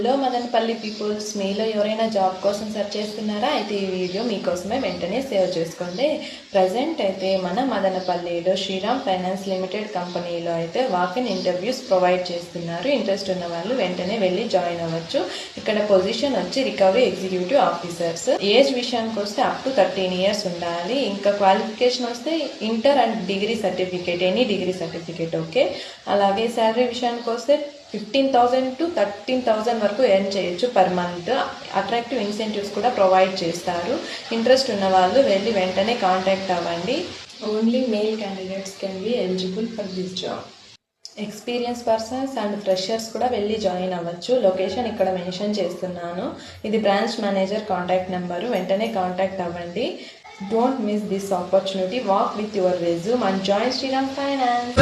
Hello Madanapalle peoples, మీలో ఎవరైనా job కోసం సెర్చ్ చేస్తున్నారా? అయితే ఈ వీడియో మీకోసమే, వెంటనే సేవ్ చేసుకోండి. ప్రజెంట్ అయితే మన మదనపల్లిలో శ్రీరామ్ ఫైనాన్స్ లిమిటెడ్ కంపెనీలో అయితే వాకిన్ ఇంటర్వ్యూస్ ప్రొవైడ్ చేస్తున్నారు. ఇంట్రెస్ట్ ఉన్న వాళ్ళు వెంటనే వెళ్ళి జాయిన్ అవ్వచ్చు. ఇక్కడ పొజిషన్ వచ్చి రికవరీ ఎగ్జిక్యూటివ్ ఆఫీసర్స్. ఏజ్ విషయానికి వస్తే అప్ టు 13 years ఉండాలి. ఇంకా క్వాలిఫికేషన్ వస్తే inter and degree certificate, any degree certificate okay. అలాగే శాలరీ విషయానికి వస్తే 15,000 to 13,000 వరకు ఎర్న్ చేయొచ్చు పర్ మంత్. అట్రాక్టివ్ ఇన్సెంటివ్స్ కూడా ప్రొవైడ్ చేస్తారు. ఇంట్రెస్ట్ ఉన్న వాళ్ళు వెళ్ళి వెంటనే కాంటాక్ట్ అవ్వండి. Only male candidates can be eligible for this job. Experience persons and freshers కూడా వెళ్ళి జాయిన్ అవ్వచ్చు. లొకేషన్ ఇక్కడ మెన్షన్ చేస్తున్నాను. ఇది బ్రాంచ్ మేనేజర్ కాంటాక్ట్ నెంబరు. వెంటనే కాంటాక్ట్ అవ్వండి. Don't miss this opportunity. Walk with your resume and join Shriram Finance.